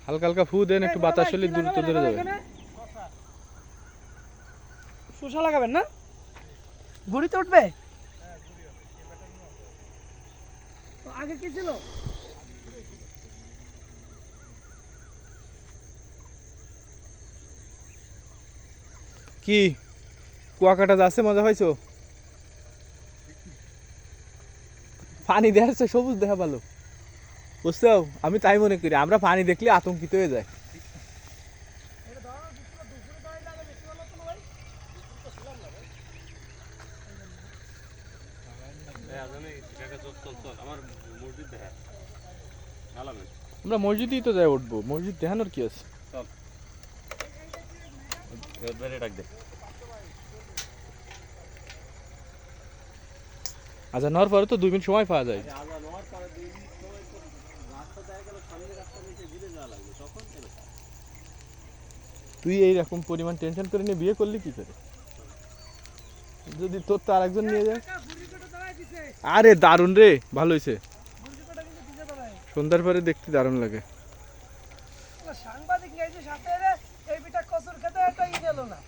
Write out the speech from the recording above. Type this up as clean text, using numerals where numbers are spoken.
হালকা হালকা ফু দেন, একটু বাতাস হলে দ্রুত ধরে যাবে। শসা লাগাবেন না? গুড়িতে উঠবে? আগে কি ছিল? কি কুয়াকাটা যাচ্ছে, মজা পাইছো? পানি দেখাচ্ছে, সবুজ দেখা ভালো, বুঝছো? আমি তাই মনে করি, আমরা পানি দেখলে আতঙ্কিত হয়ে যায়। আমরা মসজিদেই তো যাই উঠবো, মসজিদ দেখানোর কি আছে। আচ্ছা, নেওয়ার পরে তো 2 মিনিট সময় পাওয়া যায়। তুই এইরকম পরিমাণ টেনশন করে নিয়ে বিয়ে করলি কি করে? যদি তোর তো আরেকজন নিয়ে যায়। আরে দারুণ রে, ভালো হয়েছে। সন্ধ্যার পরে দেখতে দারুণ লাগে। সাংবাদিক সাথে এই পিঠা কচুর খেতে একটা ই গেল না।